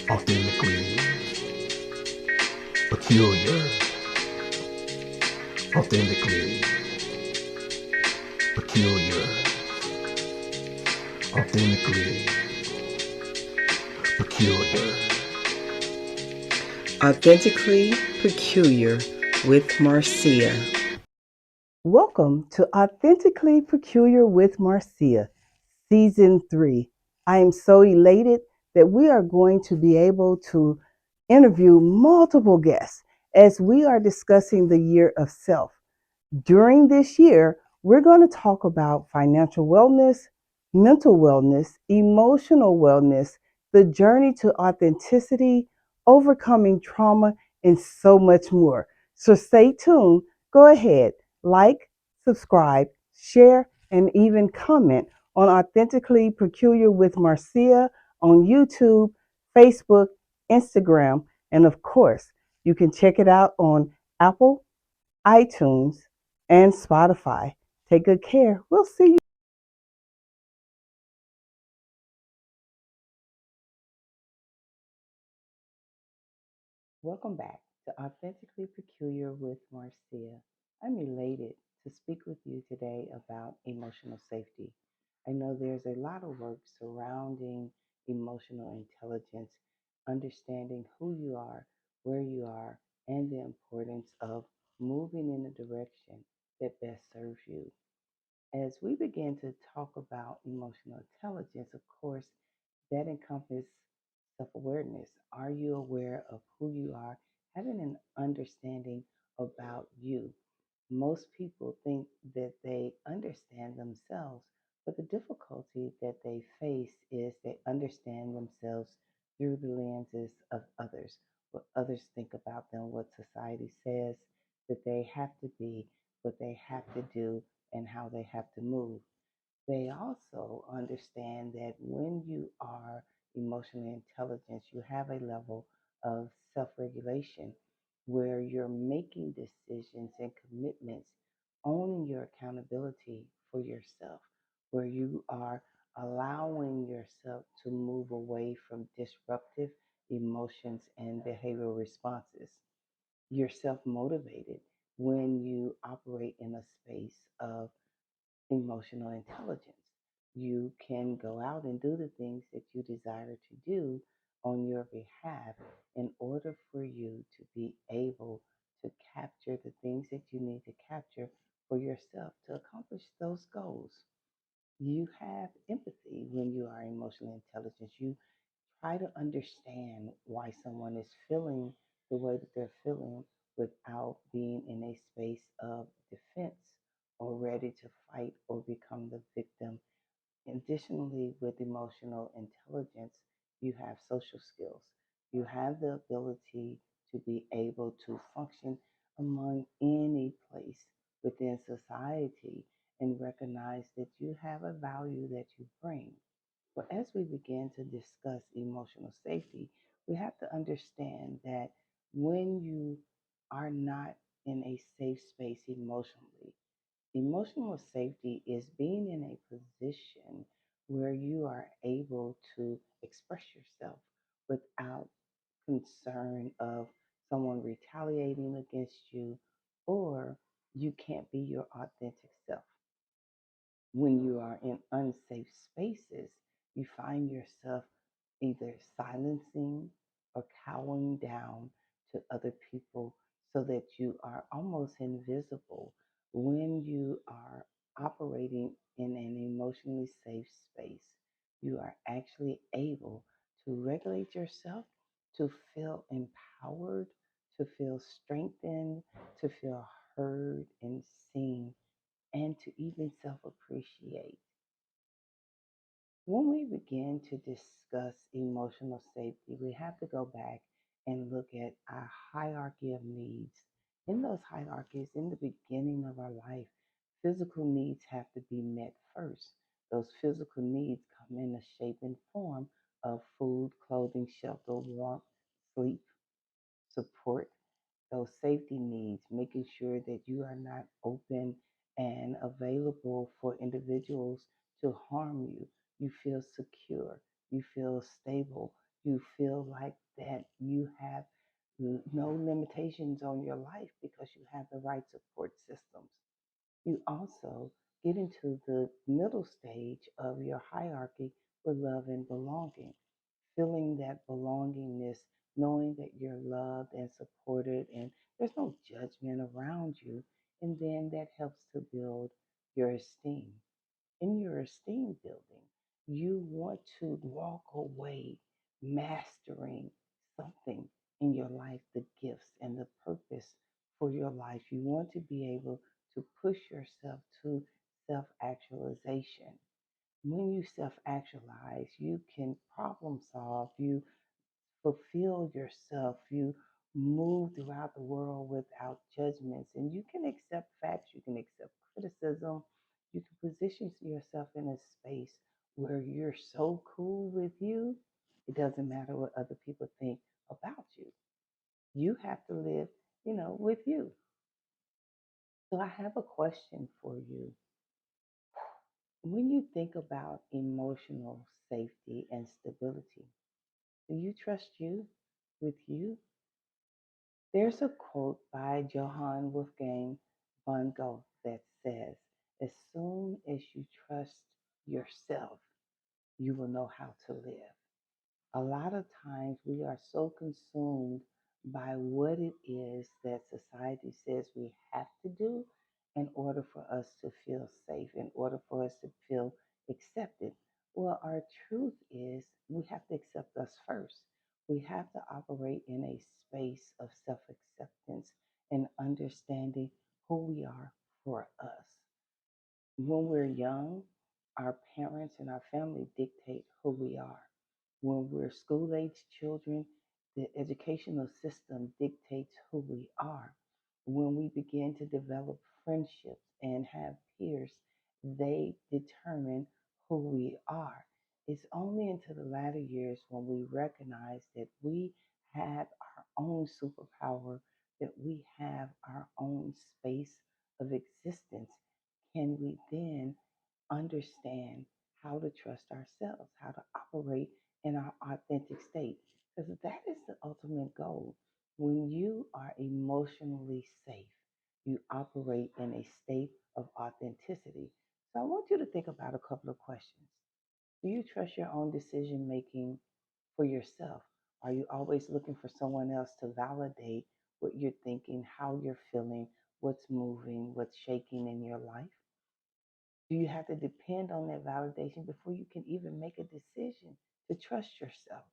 authentically peculiar, authentically peculiar, authentically peculiar. Authentically Peculiar with Marcia. Welcome to Authentically Peculiar with Marcia, Season 3. I am so elated that we are going to be able to interview multiple guests as we are discussing the year of self. During this year, we're going to talk about financial wellness, mental wellness, emotional wellness, the journey to authenticity, overcoming trauma, and so much more. So stay tuned. Go ahead, like, subscribe, share, and even comment on Authentically Peculiar with Marcia on YouTube, Facebook, Instagram, and of course, you can check it out on Apple, iTunes, and Spotify. Take good care. We'll see you. Welcome back to Authentically Peculiar with Marcia. I'm elated to speak with you today about emotional safety. I know there's a lot of work surrounding emotional intelligence, understanding who you are, and the importance of moving in a direction that best serves you. As we begin to talk about emotional intelligence, of course, that encompasses self awareness. Are you aware of who you are? Having an understanding about you. Most people think that they understand themselves, but the difficulty that they face is they understand themselves through the lenses of others, what others think about them, what society says that they have to be, what they have to do, and how they have to move. They also understand that when you are emotionally intelligent, you have a level of self regulation where you're making decisions and commitments, owning your accountability for yourself, where you are allowing yourself to move away from disruptive emotions and behavioral responses. You're self motivated when you operate in a space of emotional intelligence. You can go out and do the things that you desire to do on your behalf in order for you to be able to capture the things that you need to capture for yourself to accomplish those goals. You have empathy when you are emotionally intelligent. You try to understand why someone is feeling the way that they're feeling without being in a space of defense or ready to fight or become the victim. Additionally, with emotional intelligence, you have social skills. You have the ability to be able to function among any place within society and recognize that you have a value that you bring. Well, as we begin to discuss emotional safety, we have to understand that when you are not in a safe space emotionally, emotional safety is being in a position where you are able to express yourself without concern of someone retaliating against you or you can't be your authentic self. When you are in unsafe spaces, you find yourself either silencing or cowering down to other people so that you are almost invisible. When you are operating in an emotionally safe space, you are actually able to regulate yourself, to feel empowered, to feel strengthened, to feel heard and seen, and to even self appreciate. When we begin to discuss emotional safety, we have to go back and look at our hierarchy of needs. In those hierarchies, in the beginning of our life, physical needs have to be met first. Those physical needs come in the shape and form of food, clothing, shelter, warmth, sleep, support, those safety needs, making sure that you are not open and available for individuals to harm you. You feel secure, you feel stable, You feel like that you have no limitations on your life because you have the right support systems. You also get into the middle stage of your hierarchy with love and belonging, feeling that belongingness, knowing that you're loved and supported and there's no judgment around you. And then that helps to build your esteem. In your esteem building, you want to walk away mastering something in your life, the gifts and the purpose for your life. You want to be able to push yourself to self actualization. When you self actualize, you can problem solve, you fulfill yourself, you move throughout the world without judgments, and you can accept facts, you can accept criticism, you can position yourself in a space where you're so cool with you, it doesn't matter what other people think about you. You have to live, with you. So I have a question for you. When you think about emotional safety and stability, do you trust you with you? There's a quote by Johann Wolfgang von Goethe that says, as soon as you trust yourself, you will know how to live. A lot of times we are so consumed by what it is that society says we have to do in order for us to feel safe, in order for us to feel accepted. Well, our truth is we have to accept us first. We have to operate in a space of self acceptance and understanding who we are for us. When we're young, our parents and our family dictate who we are. When we're school age children, the educational system dictates who we are. When we begin to develop friendships and have peers, they determine who we are. It's only into the latter years when we recognize that we have our own superpower, that we have our own space of existence, can we then understand how to trust ourselves, how to operate in our authentic state. Because that is the ultimate goal. When you are emotionally safe, you operate in a state of authenticity. So I want you to think about a couple of questions. Do you trust your own decision making for yourself? Are you always looking for someone else to validate what you're thinking, how you're feeling, what's moving, what's shaking in your life? Do you have to depend on that validation before you can even make a decision to trust yourself?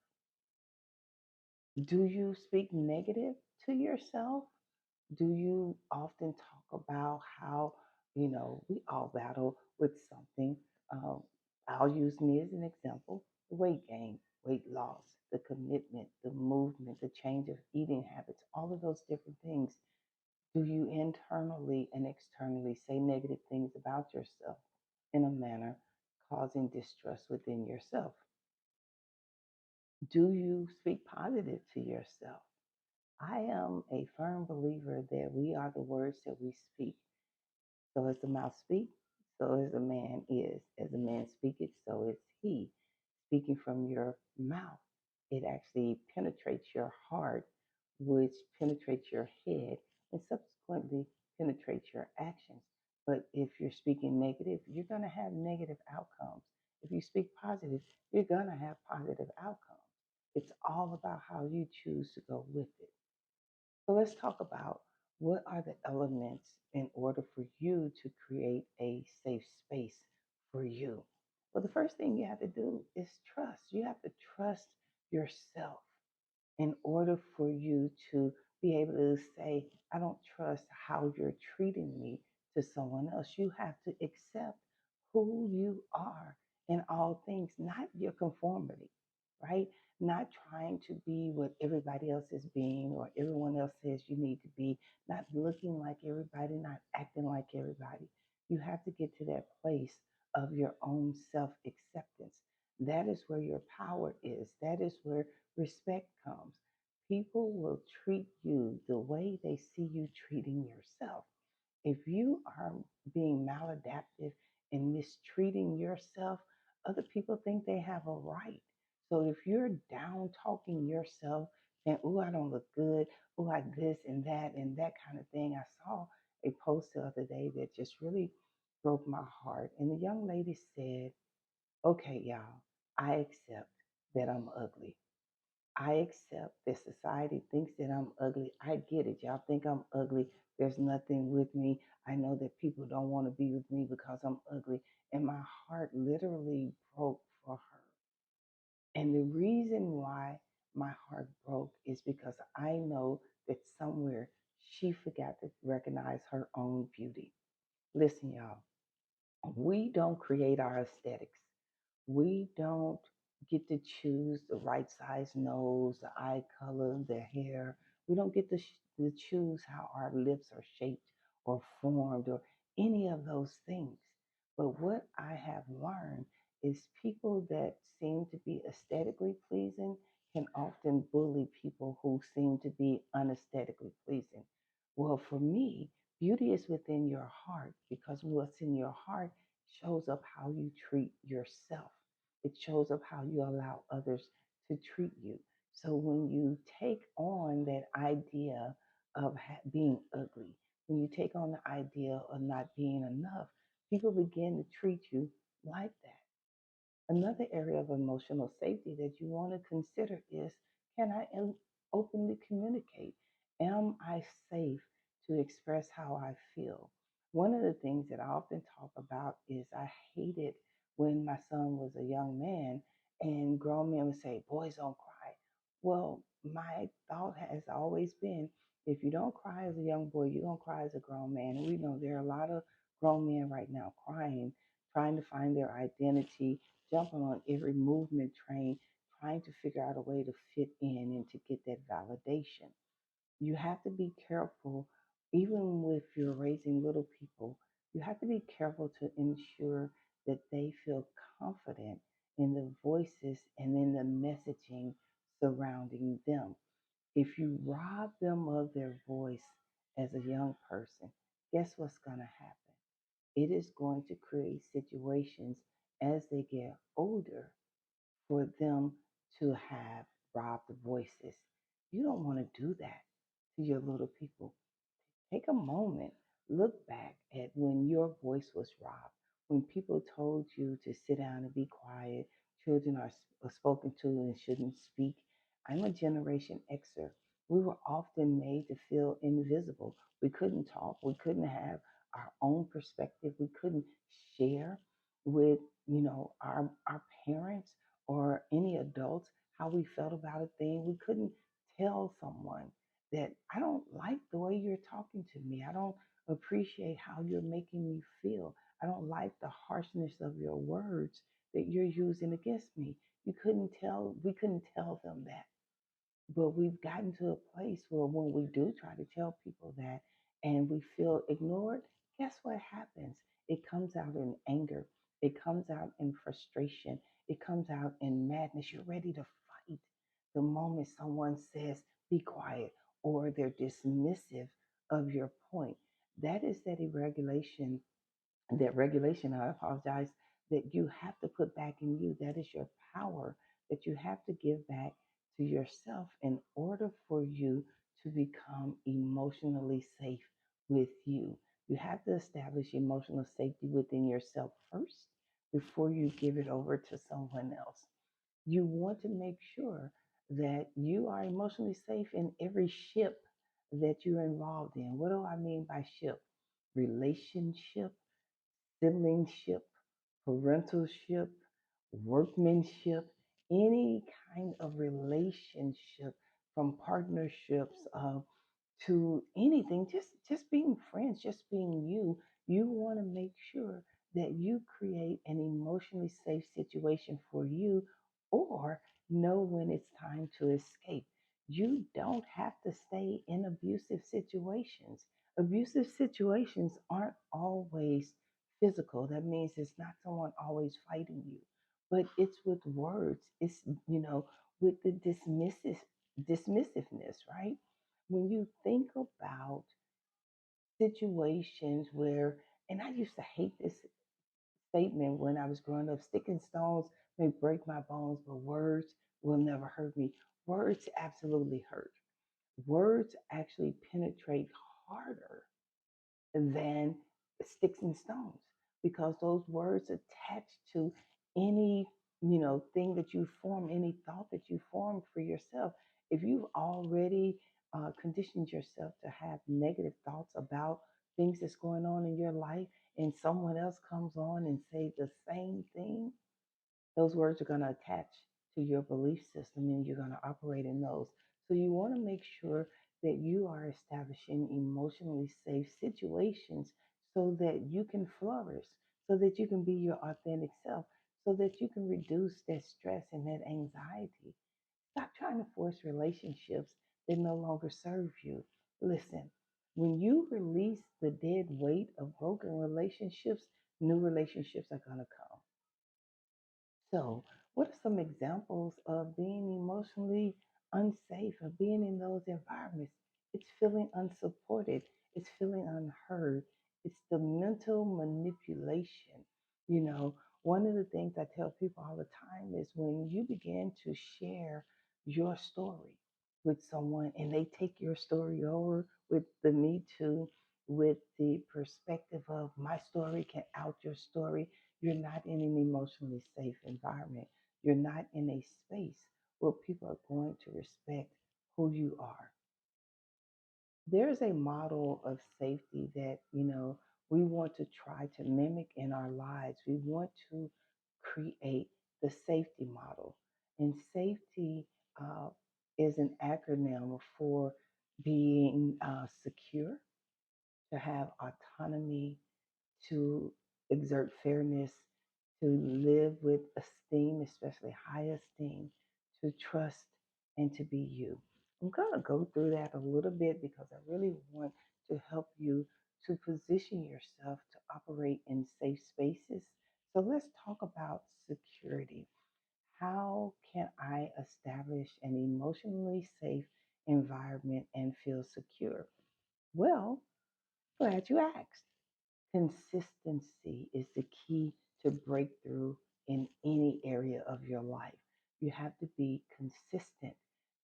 Do you speak negative to yourself? Do you often talk about how, we all battle with something? Um, I'll use me as an example: weight gain, weight loss, the commitment, the movement, the change of eating habits, all of those different things. Do you internally and externally say negative things about yourself in a manner causing distrust within yourself? Do you speak positive to yourself? I am a firm believer that we are the words that we speak. So as the mouth speaks, so as a man is. As a man speaketh, so is he. Speaking from your mouth, it actually penetrates your heart, which penetrates your head, and subsequently penetrates your actions. But if you're speaking negative, you're going to have negative outcomes. If you speak positive, you're going to have positive outcomes. It's all about how you choose to go with it. So let's talk about what are the elements in order for you to create a safe space for you. Well, the first thing you have to do is trust. You have to trust yourself in order for you to be able to say, I don't trust how you're treating me to someone else. You have to accept who you are in all things, not your conformity, right? Not trying to be what everybody else is being or everyone else says you need to be, not looking like everybody, not acting like everybody. You have to get to that place of your own self acceptance. That is where your power is. That is where respect comes. People will treat you the way they see you treating yourself. If you are being maladaptive and mistreating yourself, other people think they have a right. So if you're down talking yourself and, oh, I don't look good, oh, I this and that kind of thing. I saw a post the other day that just really broke my heart. And the young lady said, okay, y'all, I accept that I'm ugly. I accept that society thinks that I'm ugly. I get it. Y'all think I'm ugly. There's nothing with me. I know that people don't want to be with me because I'm ugly. And my heart literally broke for her. And the reason why my heart broke is because I know that somewhere she forgot to recognize her own beauty. Listen, y'all, we don't create our aesthetics. We don't get to choose the right size nose, the eye color, the hair. We don't get to choose how our lips are shaped or formed or any of those things. But what I have learned is people that seem to be aesthetically pleasing can often bully people who seem to be unesthetically pleasing. Well, for me, beauty is within your heart because what's in your heart shows up how you treat yourself. It shows up how you allow others to treat you. So when you take on that idea of being ugly, when you take on the idea of not being enough, people begin to treat you like that. Another area of emotional safety that you want to consider is, can I openly communicate? Am I safe to express how I feel? One of the things that I often talk about is I hated when my son was a young man and grown men would say, boys don't cry. Well, my thought has always been, if you don't cry as a young boy, you're going to cry as a grown man. And we know there are a lot of grown men right now crying, trying to find their identity, jumping on every movement train, trying to figure out a way to fit in and to get that validation. You have to be careful, even if you're raising little people, you have to be careful to ensure that they feel confident in the voices and in the messaging surrounding them. If you rob them of their voice as a young person, guess what's going to happen? It is going to create situations as they get older for them to have robbed voices. You don't want to do that to your little people. Take a moment, look back at when your voice was robbed, when people told you to sit down and be quiet, children are spoken to and shouldn't speak. I'm a Generation Xer. We were often made to feel invisible. We couldn't talk, we couldn't have our own perspective, we couldn't share with, our parents or any adults how we felt about a thing. We couldn't tell someone that I don't like the way you're talking to me. I don't appreciate how you're making me feel. I don't like the harshness of your words that you're using against me. We couldn't tell them that. But we've gotten to a place where when we do try to tell people that and we feel ignored, guess what happens? It comes out in anger. It comes out in frustration. It comes out in madness. You're ready to fight the moment someone says, be quiet, or they're dismissive of your point. That is that regulation, I apologize, that you have to put back in you. That is your power that you have to give back to yourself in order for you to become emotionally safe with you. You have to establish emotional safety within yourself first before you give it over to someone else. You want to make sure that you are emotionally safe in every ship that you're involved in. What do I mean by ship? Relationship, siblingship, parentalship, workmanship, any kind of relationship, from partnerships to anything, just being friends, just being you. You want to make sure that you create an emotionally safe situation for you, or know when it's time to escape. You don't have to stay in abusive situations. Abusive situations aren't always physical. That means it's not someone always fighting you, but it's with words. It's, with the dismissiveness, right? When you think about situations where, and I used to hate this statement when I was growing up: stick and stones may break my bones, but words will never hurt me. Words absolutely hurt. Words actually penetrate harder than sticks and stones, because those words attach to any thing that you form, any thought that you form for yourself. If you've already conditioned yourself to have negative thoughts about things that's going on in your life, and someone else comes on and say the same thing, those words are going to attach to your belief system, and you're going to operate in those. So you want to make sure that you are establishing emotionally safe situations so that you can flourish, so that you can be your authentic self, so that you can reduce that stress and that anxiety. Stop trying to force relationships that no longer serve you. Listen, when you release the dead weight of broken relationships, new relationships are going to come. So, what are some examples of being emotionally unsafe, of being in those environments? It's feeling unsupported, it's feeling unheard, it's the mental manipulation. You know, one of the things I tell people all the time is when you begin to share your story with someone and they take your story over with the Me Too, with the perspective of my story can out your story, you're not in an emotionally safe environment. You're not in a space where people are going to respect who you are. There's a model of safety that, we want to try to mimic in our lives. We want to create the safety model. And safety uh, is an acronym for being secure, to have autonomy, to exert fairness, to live with esteem, especially high esteem, to trust, and to be you. I'm going to go through that a little bit because I really want to help you to position yourself to operate in safe spaces. So let's talk about security. How can I establish an emotionally safe environment and feel secure? Well, glad you asked. Consistency is the key to breakthrough in any area of your life. You have to be consistent.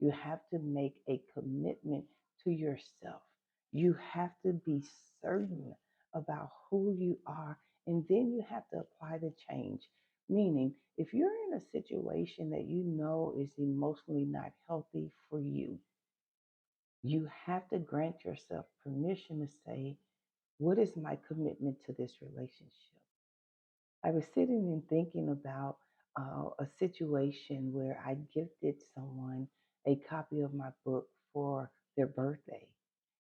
You have to make a commitment to yourself. You have to be certain about who you are, and then you have to apply the change. Meaning, if you're in a situation that you know is emotionally not healthy for you, you have to grant yourself permission to say, what is my commitment to this relationship? I was sitting and thinking about a situation where I gifted someone a copy of my book for their birthday.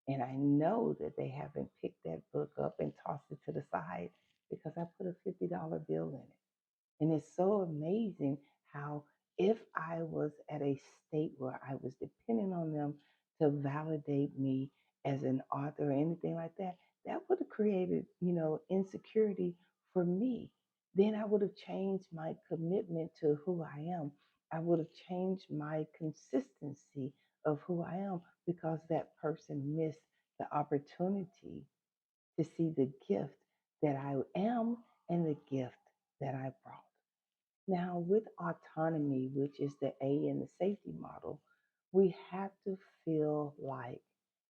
And I know that they haven't picked that book up and tossed it to the side because I put a $50 bill in it. And it's so amazing how, if I was at a state where I was depending on them to validate me as an author or anything like that, that would have created, insecurity for me. Then I would have changed my commitment to who I am. I would have changed my consistency of who I am because that person missed the opportunity to see the gift that I am and the gift that I brought. Now, with autonomy, which is the A in the safety model, we have to feel like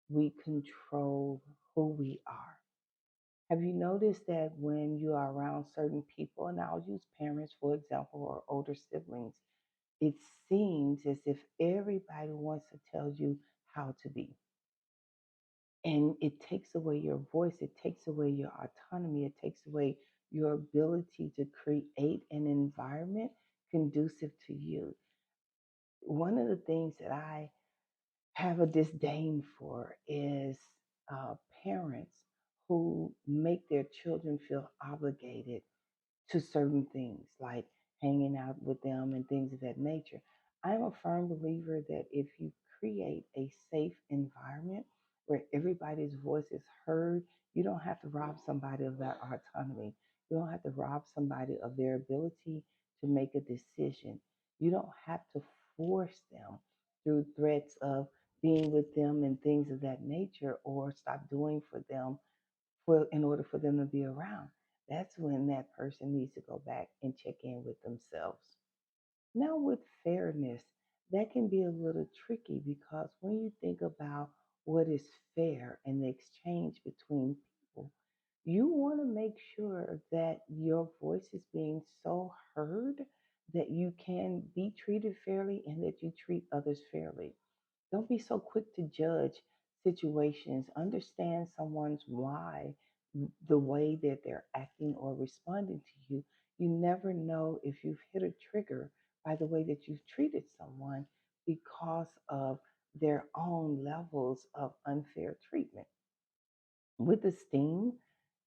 we control who we are. Have you noticed that when you are around certain people, and I'll use parents, for example, or older siblings, it seems as if everybody wants to tell you how to be. And it takes away your voice, it takes away your autonomy, it takes away your ability to create an environment conducive to you. One of the things that I have a disdain for is parents who make their children feel obligated to certain things, like hanging out with them and things of that nature. I'm a firm believer that if you create a safe environment where everybody's voice is heard, you don't have to rob somebody of that autonomy. You don't have to rob somebody of their ability to make a decision. You don't have to force them through threats of being with them and things of that nature, or stop doing for them in order for them to be around. That's when that person needs to go back and check in with themselves. Now, with fairness, that can be a little tricky because when you think about what is fair and the exchange between people, you want to make sure that your voice is being so heard that you can be treated fairly and that you treat others fairly. Don't be so quick to judge situations. Understand someone's why, the way that they're acting or responding to you. You never know if you've hit a trigger by the way that you've treated someone because of their own levels of unfair treatment. With esteem,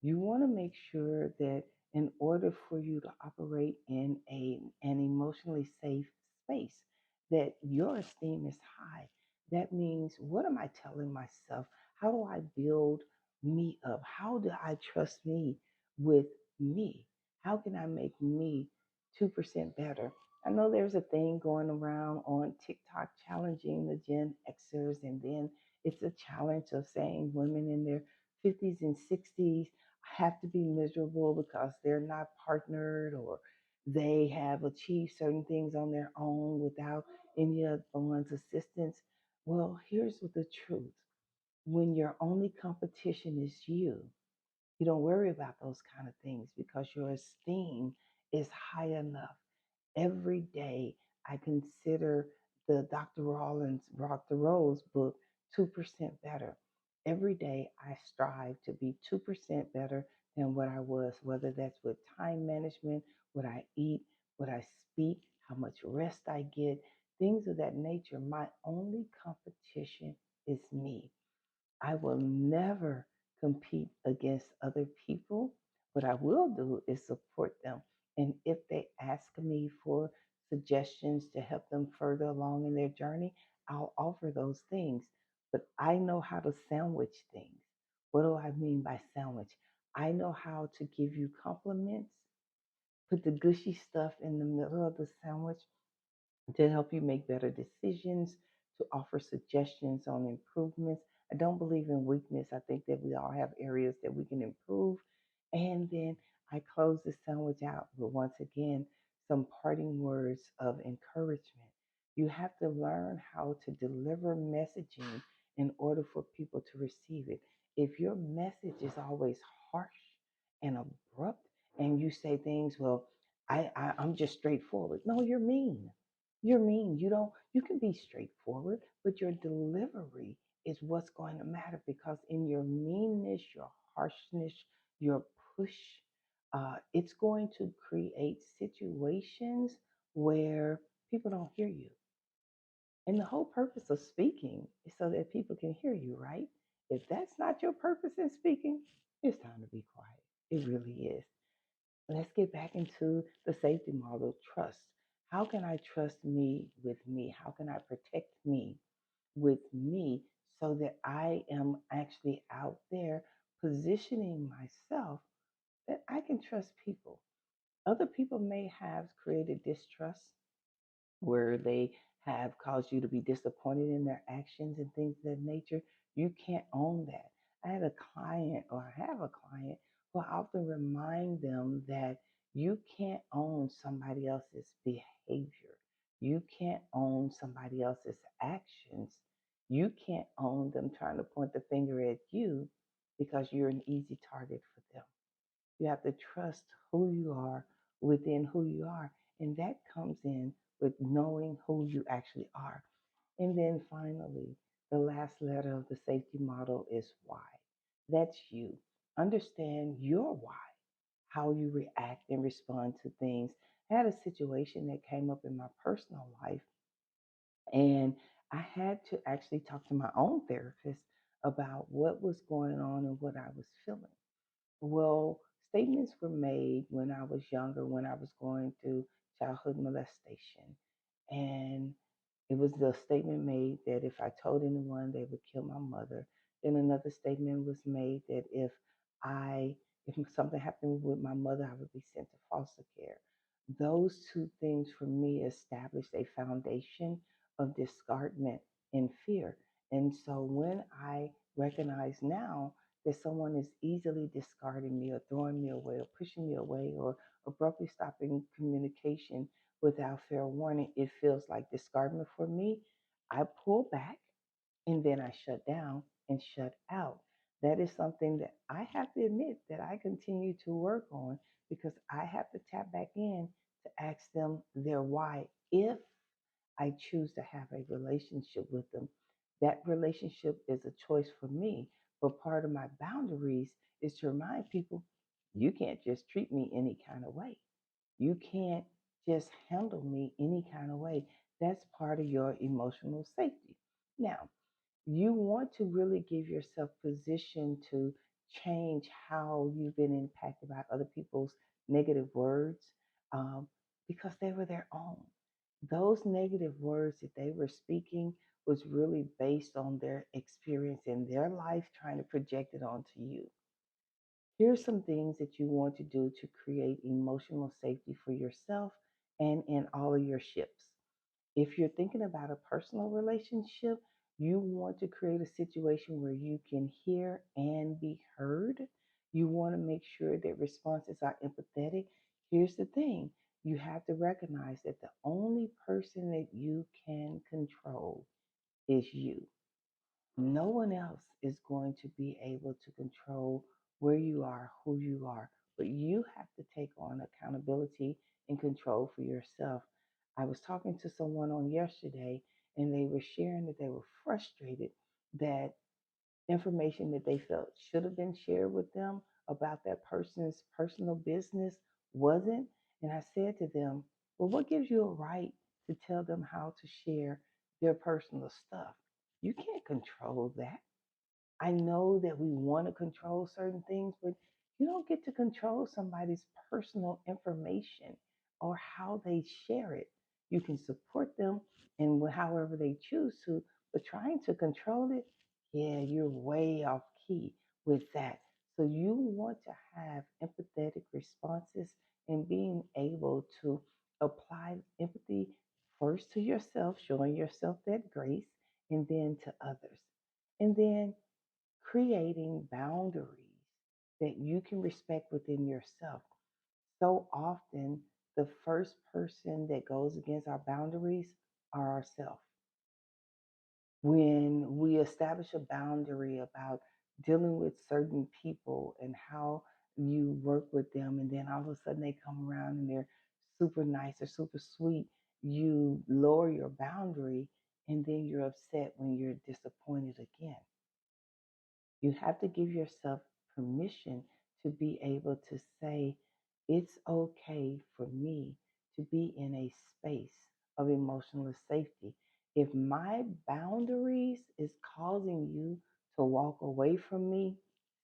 you want to make sure that in order for you to operate in an emotionally safe space, that your esteem is high. That means, what am I telling myself? How do I build me up? How do I trust me with me? How can I make me 2% better? I know there's a thing going around on TikTok challenging the Gen Xers, and then it's a challenge of saying women in their 50s and 60s have to be miserable because they're not partnered or they have achieved certain things on their own without any of one's assistance. Well, here's what the truth: when your only competition is you don't worry about those kind of things because your esteem is high enough. Every day I consider the Dr. Rose book, 2% Better. Every day I strive to be 2% better than what I was, whether that's with time management, what I eat, what I speak, how much rest I get, things of that nature. My only competition is me. I will never compete against other people. What I will do is support them. And if they ask me for suggestions to help them further along in their journey, I'll offer those things. But I know how to sandwich things. What do I mean by sandwich? I know how to give you compliments, put the gushy stuff in the middle of the sandwich, to help you make better decisions, to offer suggestions on improvements. I don't believe in weakness. I think that we all have areas that we can improve. And then I close the sandwich out with, once again, some parting words of encouragement. You have to learn how to deliver messaging in order for people to receive it. If your message is always harsh and abrupt, and you say things, well, I'm just straightforward. No, you're mean. You're mean. You can be straightforward, but your delivery is what's going to matter, because in your meanness, your harshness, your push, it's going to create situations where people don't hear you. And the whole purpose of speaking is so that people can hear you, right? If that's not your purpose in speaking, it's time to be quiet. It really is. Let's get back into the safety model: trust. How can I trust me with me? How can I protect me with me so that I am actually out there positioning myself that I can trust people? Other people may have created distrust where they have caused you to be disappointed in their actions and things of that nature. You can't own that. I had a client, or I have a client, who I often remind them that you can't own somebody else's behavior. You can't own somebody else's actions. You can't own them trying to point the finger at you because you're an easy target for them. You have to trust who you are within who you are. And that comes in with knowing who you actually are. And then finally, the last letter of the safety model is why. That's you. Understand your why, how you react and respond to things. I had a situation that came up in my personal life, and I had to actually talk to my own therapist about what was going on and what I was feeling. Well, statements were made when I was younger, when I was going through childhood molestation. And it was the statement made that if I told anyone, they would kill my mother. Then another statement was made that I, if something happened with my mother, I would be sent to foster care. Those two things for me established a foundation of discardment and fear. And so when I recognize now that someone is easily discarding me or throwing me away or pushing me away or abruptly stopping communication without fair warning, it feels like discardment for me. I pull back and then I shut down and shut out. That is something that I have to admit that I continue to work on because I have to tap back in to ask them their why if I choose to have a relationship with them. That relationship is a choice for me, but part of my boundaries is to remind people you can't just treat me any kind of way. You can't just handle me any kind of way. That's part of your emotional safety. Now, you want to really give yourself position to change how you've been impacted by other people's negative words um, because they were their own. Those negative words that they were speaking was really based on their experience in their life, trying to project it onto you. Here's some things that you want to do to create emotional safety for yourself and in all of your ships. If you're thinking about a personal relationship, you want to create a situation where you can hear and be heard. You want to make sure that responses are empathetic. Here's the thing, you have to recognize that the only person that you can control is you. No one else is going to be able to control where you are, who you are, but you have to take on accountability and control for yourself. I was talking to someone on yesterday and they were sharing that they were frustrated that information that they felt should have been shared with them about that person's personal business wasn't. And I said to them, well, what gives you a right to tell them how to share their personal stuff? You can't control that. I know that we want to control certain things, but you don't get to control somebody's personal information or how they share it. You can support them in however they choose to, but trying to control it, yeah, you're way off key with that. So you want to have empathetic responses and being able to apply empathy first to yourself, showing yourself that grace, and then to others. And then creating boundaries that you can respect within yourself. So often, the first person that goes against our boundaries are ourselves. When we establish a boundary about dealing with certain people and how you work with them, and then all of a sudden they come around and they're super nice or super sweet, you lower your boundary and then you're upset when you're disappointed again. You have to give yourself permission to be able to say, it's okay for me to be in a space of emotional safety. If my boundaries is causing you to walk away from me,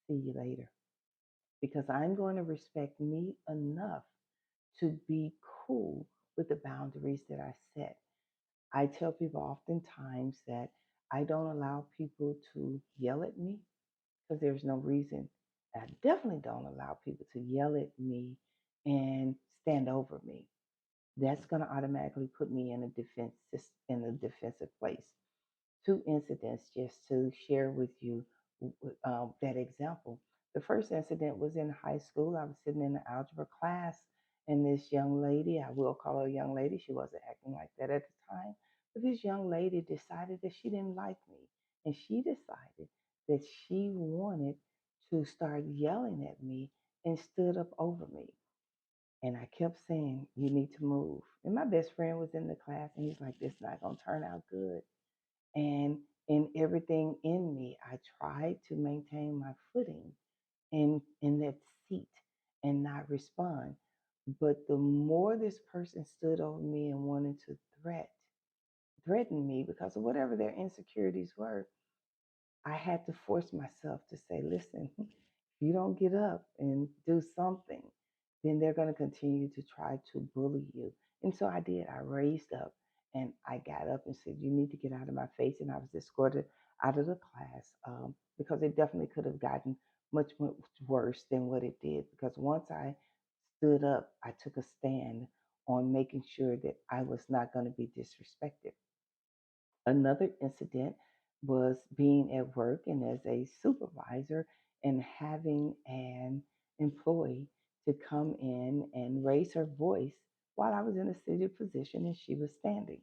see you later. Because I'm going to respect me enough to be cool with the boundaries that I set. I tell people oftentimes that I don't allow people to yell at me because there's no reason. I definitely don't allow people to yell at me and stand over me. That's going to automatically put me in a defensive place. Two incidents just to share with you that example. The first incident was in high school. I was sitting in the algebra class, and this young lady, I will call her a young lady, she wasn't acting like that at the time, but this young lady decided that she didn't like me. And she decided that she wanted to start yelling at me and stood up over me. And I kept saying, you need to move. And my best friend was in the class, and he's like, this is not going to turn out good. And in everything in me, I tried to maintain my footing in that seat and not respond. But the more this person stood over me and wanted to threaten me because of whatever their insecurities were, I had to force myself to say, listen, if you don't get up and do something, then they're going to continue to try to bully you. And so I did. I raised up and I got up and said, you need to get out of my face. And I was escorted out of the class because it definitely could have gotten much, much worse than what it did. Because once I stood up, I took a stand on making sure that I was not going to be disrespected. Another incident was being at work and as a supervisor and having an employee to come in and raise her voice while I was in a seated position and she was standing.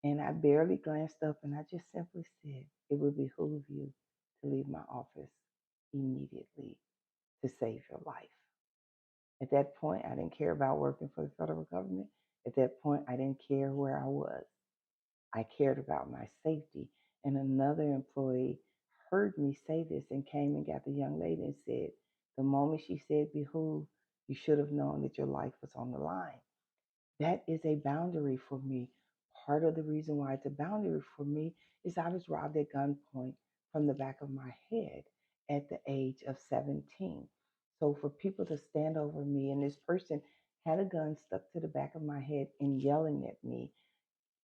And I barely glanced up and I just simply said, it would behoove you to leave my office immediately to save your life. At that point, I didn't care about working for the federal government. At that point, I didn't care where I was. I cared about my safety. And another employee heard me say this and came and got the young lady and said, the moment she said behoove, you should have known that your life was on the line. That is a boundary for me. Part of the reason why it's a boundary for me is I was robbed at gunpoint from the back of my head at the age of 17. So for people to stand over me and this person had a gun stuck to the back of my head and yelling at me,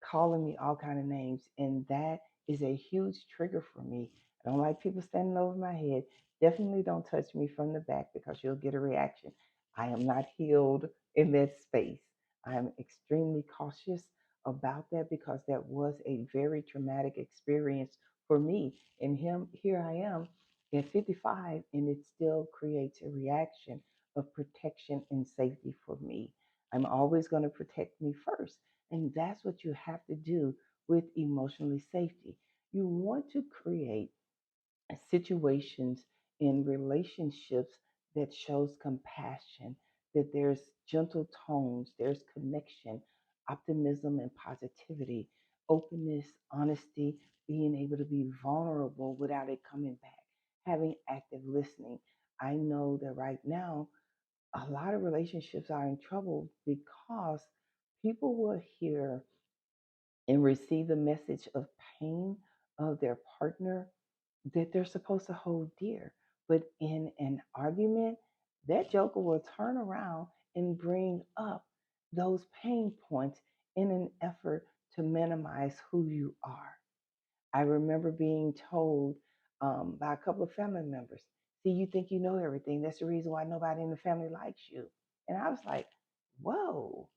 calling me all kind of names, and that is a huge trigger for me. I don't like people standing over my head. Definitely don't touch me from the back because you'll get a reaction. I am not healed in that space. I am extremely cautious about that because that was a very traumatic experience for me. And here I am at 55, and it still creates a reaction of protection and safety for me. I'm always going to protect me first. And that's what you have to do with emotionally safety. You want to create situations in relationships that shows compassion, that there's gentle tones, there's connection, optimism and positivity, openness, honesty, being able to be vulnerable without it coming back, having active listening. I know that right now a lot of relationships are in trouble because people will hear and receive the message of pain of their partner that they're supposed to hold dear. But in an argument, that joker will turn around and bring up those pain points in an effort to minimize who you are. I remember being told by a couple of family members, see, you think you know everything. That's the reason why nobody in the family likes you. And I was like, whoa,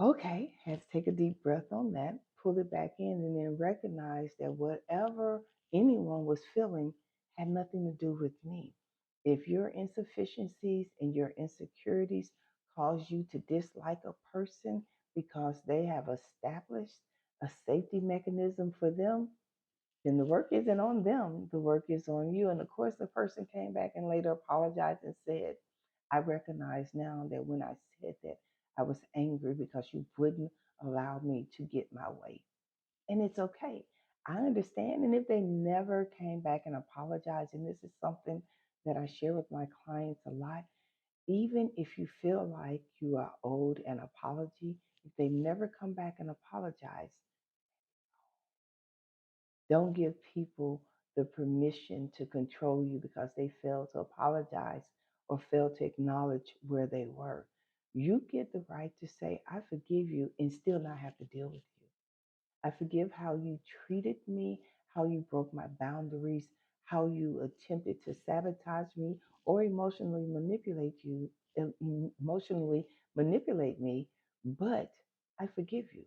okay, had to take a deep breath on that, pull it back in, and then recognize that whatever anyone was feeling had nothing to do with me. If your insufficiencies and your insecurities cause you to dislike a person because they have established a safety mechanism for them, then the work isn't on them, the work is on you. And of course, the person came back and later apologized and said, I recognize now that when I said that, I was angry because you wouldn't allow me to get my way. And it's okay. I understand. And if they never came back and apologized, and this is something that I share with my clients a lot, even if you feel like you are owed an apology, if they never come back and apologize, don't give people the permission to control you because they failed to apologize or failed to acknowledge where they were. You get the right to say, I forgive you, and still not have to deal with you. I forgive how you treated me, how you broke my boundaries, how you attempted to sabotage me or emotionally manipulate me, but I forgive you.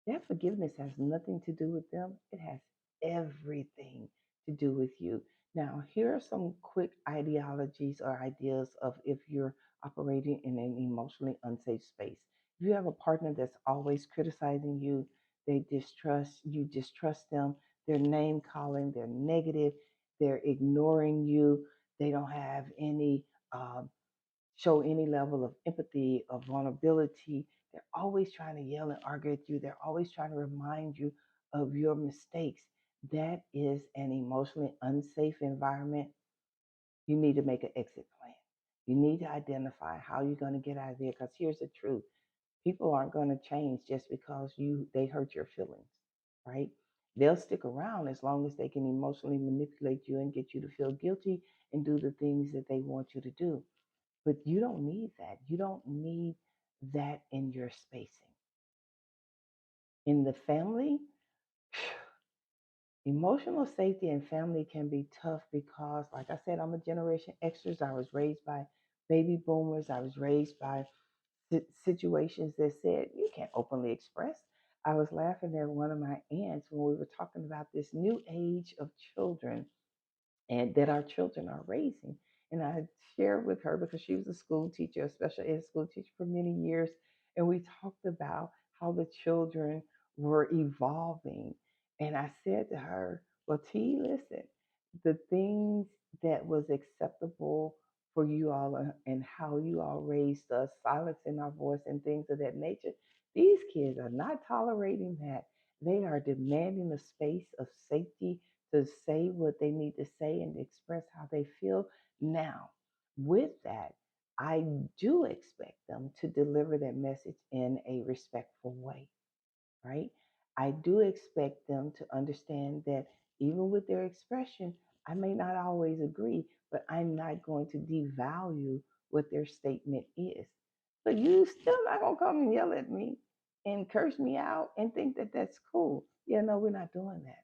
That forgiveness has nothing to do with them. It has everything to do with you. Now, here are some quick ideologies or ideas of if you're operating in an emotionally unsafe space. If you have a partner that's always criticizing you, they distrust you, distrust them, they're name calling, they're negative, they're ignoring you, they don't have any show any level of empathy or vulnerability. They're always trying to yell and argue at you. They're always trying to remind you of your mistakes. That is an emotionally unsafe environment. You need to make an exit plan. You need to identify how you're going to get out of there because here's the truth. People aren't going to change just because they hurt your feelings, right? They'll stick around as long as they can emotionally manipulate you and get you to feel guilty and do the things that they want you to do. But you don't need that. You don't need that in your spacing. In the family, emotional safety and family can be tough because, like I said, I'm a Generation Xers. I was raised by baby boomers. I was raised by situations that said you can't openly express. I was laughing at one of my aunts when we were talking about this new age of children and that our children are raising. And I shared with her because she was a school teacher, a special ed school teacher for many years, and we talked about how the children were evolving. And I said to her, "Well, T, listen, the things that was acceptable for you all and how you all raised us, silencing our voice and things of that nature, these kids are not tolerating that. They are demanding a space of safety to say what they need to say and express how they feel. Now, with that, I do expect them to deliver that message in a respectful way, right? I do expect them to understand that even with their expression, I may not always agree, but I'm not going to devalue what their statement is. But you still not going to come and yell at me and curse me out and think that that's cool. Yeah, no, we're not doing that.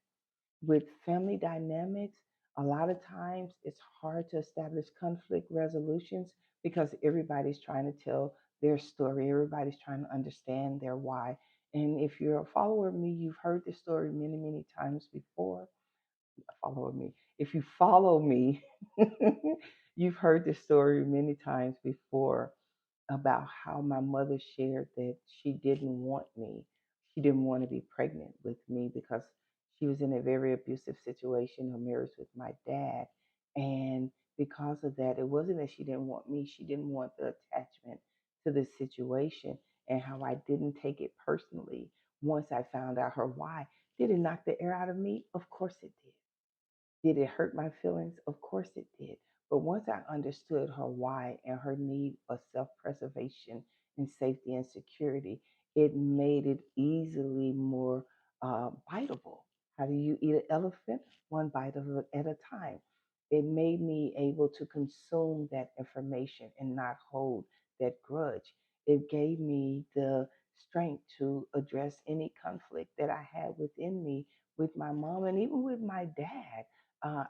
With family dynamics, a lot of times it's hard to establish conflict resolutions because everybody's trying to tell their story, everybody's trying to understand their why. And if you're a follower of me, you've heard this story many, many times before. Follow me. If you follow me, you've heard this story many times before about how my mother shared that she didn't want me. She didn't want to be pregnant with me because she was in a very abusive situation, her marriage with my dad. And because of that, it wasn't that she didn't want me, she didn't want the attachment to the situation, and how I didn't take it personally once I found out her why. Did it knock the air out of me? Of course it did. Did it hurt my feelings? Of course it did. But once I understood her why and her need for self preservation and safety and security, it made it easily more biteable. How do you eat an elephant? One bite of it at a time. It made me able to consume that information and not hold that grudge. It gave me the strength to address any conflict that I had within me with my mom and even with my dad.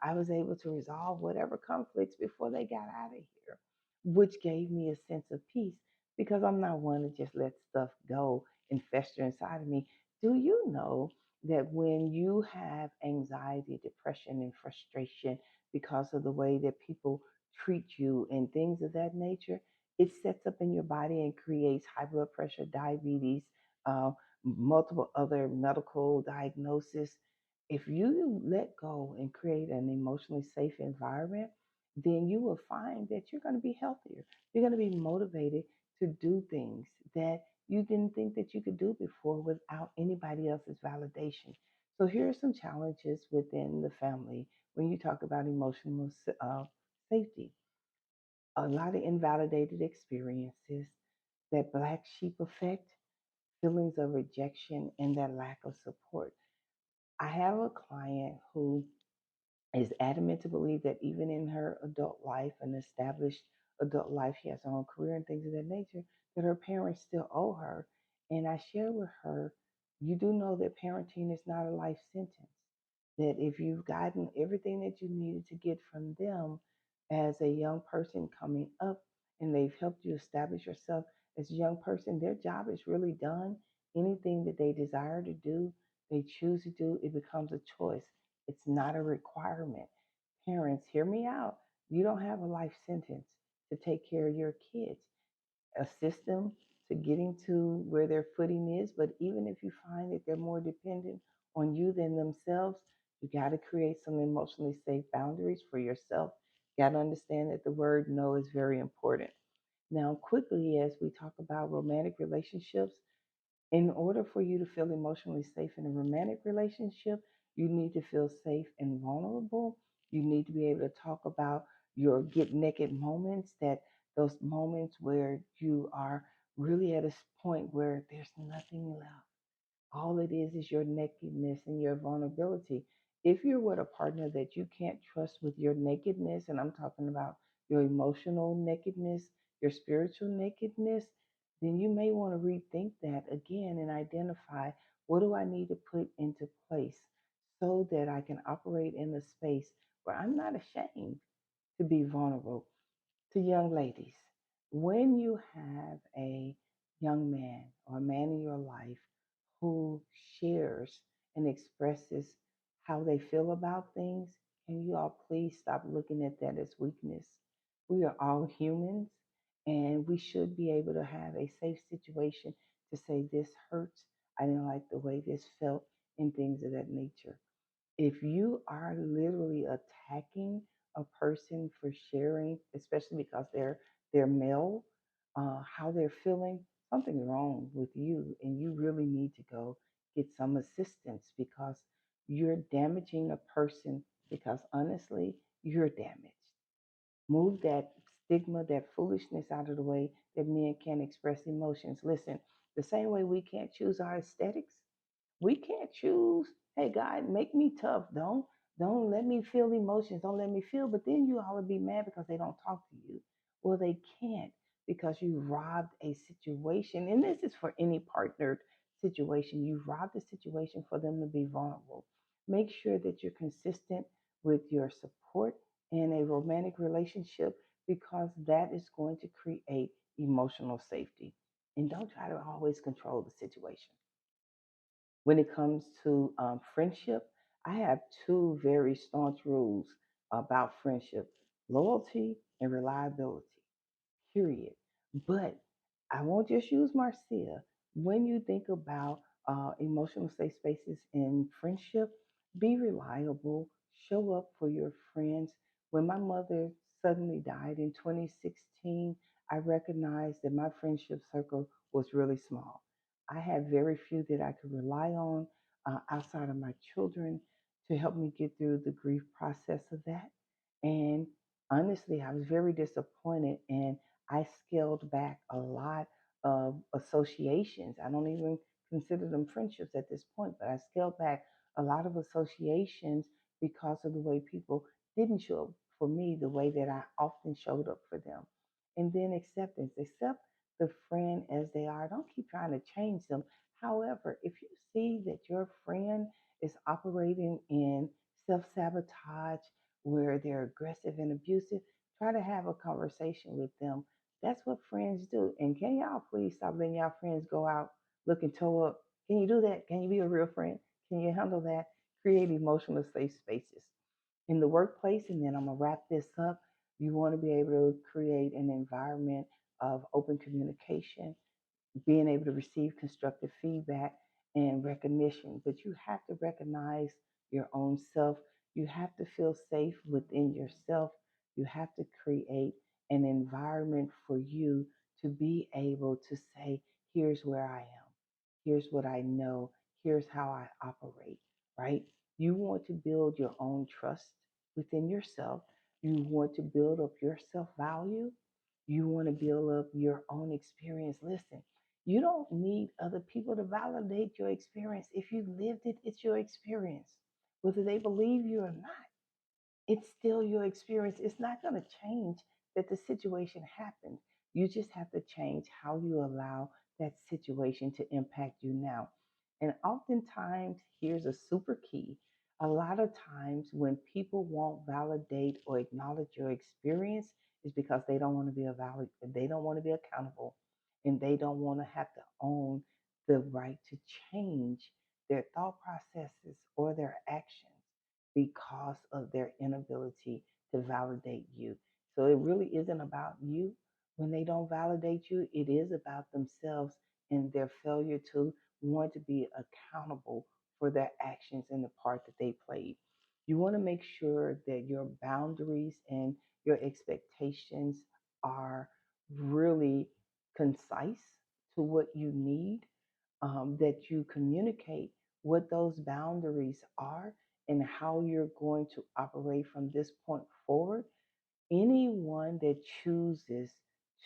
I was able to resolve whatever conflicts before they got out of here, which gave me a sense of peace because I'm not one to just let stuff go and fester inside of me. Do you know that when you have anxiety, depression, and frustration because of the way that people treat you and things of that nature, it sets up in your body and creates high blood pressure, diabetes, uh, multiple other medical diagnoses. If you let go and create an emotionally safe environment, then you will find that you're going to be healthier. You're going to be motivated to do things that you didn't think that you could do before without anybody else's validation. So here are some challenges within the family when you talk about emotional safety. A lot of invalidated experiences, that black sheep effect, feelings of rejection, and that lack of support. I have a client who is adamant to believe that even in her adult life, an established adult life, she has her own career and things of that nature, that her parents still owe her. And I share with her, you do know that parenting is not a life sentence. That if you've gotten everything that you needed to get from them as a young person coming up and they've helped you establish yourself as a young person, their job is really done. Anything that they desire to do, they choose to do, it becomes a choice. It's not a requirement. Parents, hear me out. You don't have a life sentence to take care of your kids. Assist them to getting to where their footing is. But even if you find that they're more dependent on you than themselves, you got to create some emotionally safe boundaries for yourself. You got to understand that the word no is very important. Now, quickly, as we talk about romantic relationships, in order for you to feel emotionally safe in a romantic relationship, you need to feel safe and vulnerable. You need to be able to talk about your get naked moments, that those moments where you are really at a point where there's nothing left. All it is your nakedness and your vulnerability. If you're with a partner that you can't trust with your nakedness, and I'm talking about your emotional nakedness, your spiritual nakedness, then you may want to rethink that again and identify, what do I need to put into place so that I can operate in a space where I'm not ashamed to be vulnerable. To young ladies, when you have a young man or a man in your life who shares and expresses how they feel about things, Can you all please stop looking at that as weakness? We are all humans, and we should be able to have a safe situation to say, this hurts. I didn't like the way this felt, and things of that nature. If you are literally attacking a person for sharing, especially because they're male, how they're feeling, something's wrong with you, and you really need to go get some assistance because you're damaging a person. Because honestly, you're damaged. Move that stigma, that foolishness out of the way that men can't express emotions. Listen, the same way we can't choose our aesthetics, we can't choose, hey God, make me tough. Don't let me feel emotions. Don't let me feel. But then you all would be mad because they don't talk to you. Well, they can't because you robbed a situation. And this is for any partnered situation. You robbed a situation for them to be vulnerable. Make sure that you're consistent with your support in a romantic relationship because that is going to create emotional safety. And don't try to always control the situation. When it comes to friendship, I have two very staunch rules about friendship: loyalty and reliability, period. But I won't just use Marcia. When you think about emotional safe spaces in friendship, be reliable, show up for your friends. When my mother suddenly died in 2016, I recognized that my friendship circle was really small. I had very few that I could rely on outside of my children to help me get through the grief process of that. And honestly, I was very disappointed, and I scaled back a lot of associations. I don't even consider them friendships at this point, but I scaled back a lot of associations because of the way people didn't show up for me the way that I often showed up for them. And then acceptance. Accept the friend as they are. Don't keep trying to change them. However, if you see that your friend is operating in self sabotage, where they're aggressive and abusive, try to have a conversation with them. That's what friends do. And can y'all please stop letting y'all friends go out looking toe up? Can you do that? Can you be a real friend? Can you handle that? Create emotional safe spaces in the workplace. And then I'm going to wrap this up. You want to be able to create an environment of open communication, being able to receive constructive feedback and recognition. But you have to recognize your own self. You have to feel safe within yourself. You have to create an environment for you to be able to say, here's where I am, here's what I know, here's how I operate, right? You want to build your own trust within yourself. You want to build up your self value. You want to build up your own experience. Listen, you don't need other people to validate your experience. If you lived it, it's your experience. Whether they believe you or not, it's still your experience. It's not going to change that the situation happened. You just have to change how you allow that situation to impact you now. And oftentimes, here's a super key. A lot of times, when people won't validate or acknowledge your experience, is because they don't want to be they don't want to be accountable, and they don't want to have to own the right to change their thought processes or their actions because of their inability to validate you. So it really isn't about you. When they don't validate you, it is about themselves and their failure to want to be accountable for their actions and the part that they played. You want to make sure that your boundaries and your expectations are really concise to what you need, that you communicate what those boundaries are and how you're going to operate from this point forward. Anyone that chooses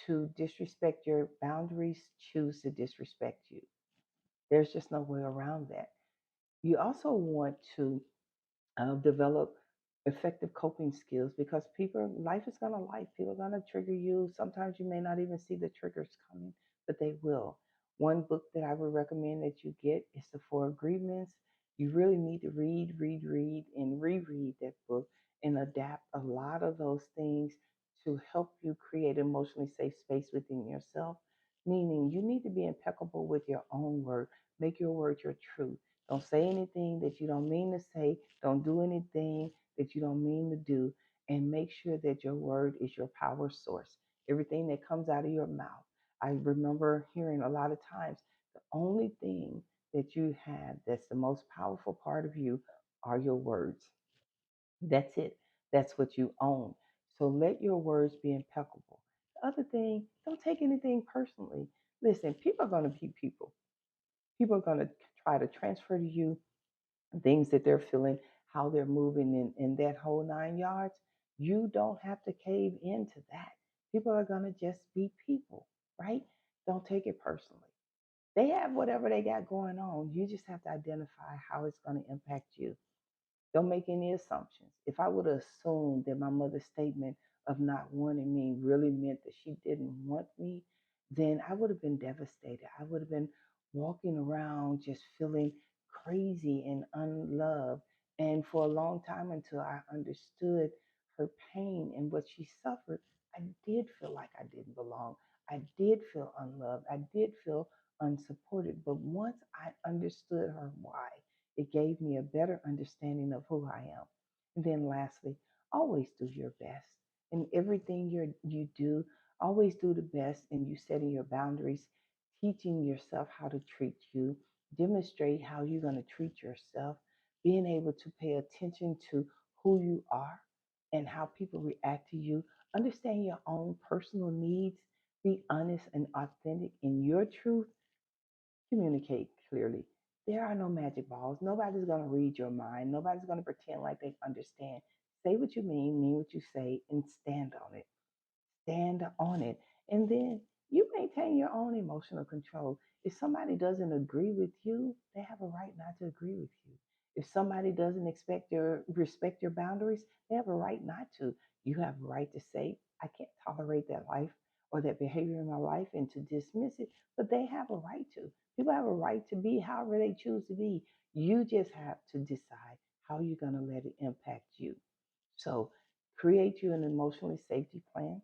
to disrespect your boundaries choose to disrespect you. There's just no way around that. You also want to develop effective coping skills because people, life is going to life. People are going to trigger you. Sometimes you may not even see the triggers coming, but they will. One book that I would recommend that you get is The Four Agreements. You really need to read, and reread that book and adapt a lot of those things to help you create emotionally safe space within yourself. meaning you need to be impeccable with your own word. Make your word your truth. Don't say anything that you don't mean to say. Don't do anything that you don't mean to do. And make sure that your word is your power source. Everything that comes out of your mouth. I remember hearing a lot of times the only thing that you have that's the most powerful part of you are your words. That's it. That's what you own. So let your words be impeccable. The other thing, don't take anything personally. Listen, people are going to be people. People are going to try to transfer to you things that they're feeling, how they're moving in that whole 9 yards. You don't have to cave into that. People are going to just be people, right? Don't take it personally. They have whatever they got going on. You just have to identify how it's going to impact you. Don't make any assumptions. If I would have assumed that my mother's statement of not wanting me really meant that she didn't want me, then I would have been devastated. I would have been walking around just feeling crazy and unloved. And for a long time, until I understood her pain and what she suffered, I did feel like I didn't belong. I did feel unloved. I did feel unsupported. But once I understood her why, it gave me a better understanding of who I am. And then lastly, always do your best. In everything you do, always do the best in you setting your boundaries, teaching yourself how to treat you, demonstrate how you're going to treat yourself, being able to pay attention to who you are and how people react to you, understand your own personal needs, be honest and authentic in your truth, communicate clearly. There are no magic balls. Nobody's going to read your mind. Nobody's going to pretend like they understand. Say what you mean what you say, and stand on it. Stand on it. And then you maintain your own emotional control. If somebody doesn't agree with you, they have a right not to agree with you. If somebody doesn't respect your boundaries, they have a right not to. You have a right to say, I can't tolerate that life or that behavior in my life, and to dismiss it, but they have a right to. People have a right to be however they choose to be. You just have to decide how you're going to let it impact you. So create you an emotionally safety plan.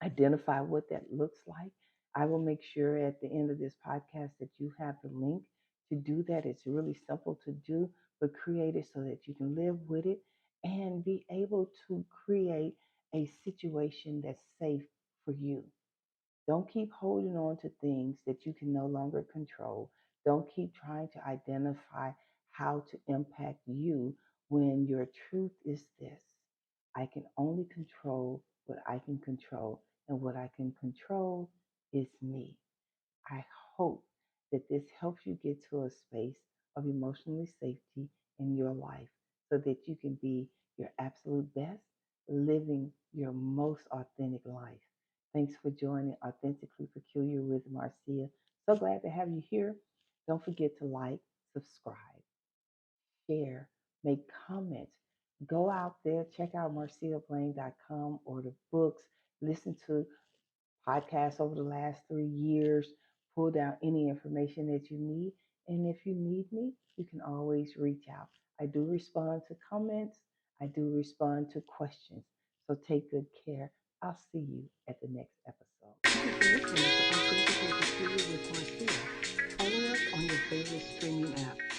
Identify what that looks like. I will make sure at the end of this podcast that you have the link to do that. It's really simple to do, but create it so that you can live with it and be able to create a situation that's safe for you. Don't keep holding on to things that you can no longer control. Don't keep trying to identify how to impact you when your truth is this: I can only control what I can control, and what I can control is me. I hope that this helps you get to a space of emotional safety in your life so that you can be your absolute best, living your most authentic life. Thanks for joining Authentically Peculiar with Marcia. So glad to have you here. Don't forget to like, subscribe, share, make comments. Go out there, check out marciablaine.com or the books, listen to podcasts over the last 3 years, pull down any information that you need. And if you need me, you can always reach out. I do respond to comments, I do respond to questions. So take good care. I'll see you at the next episode. Thank you for listening to Authentically Peculiar with Marcia. Follow us on your favorite streaming app.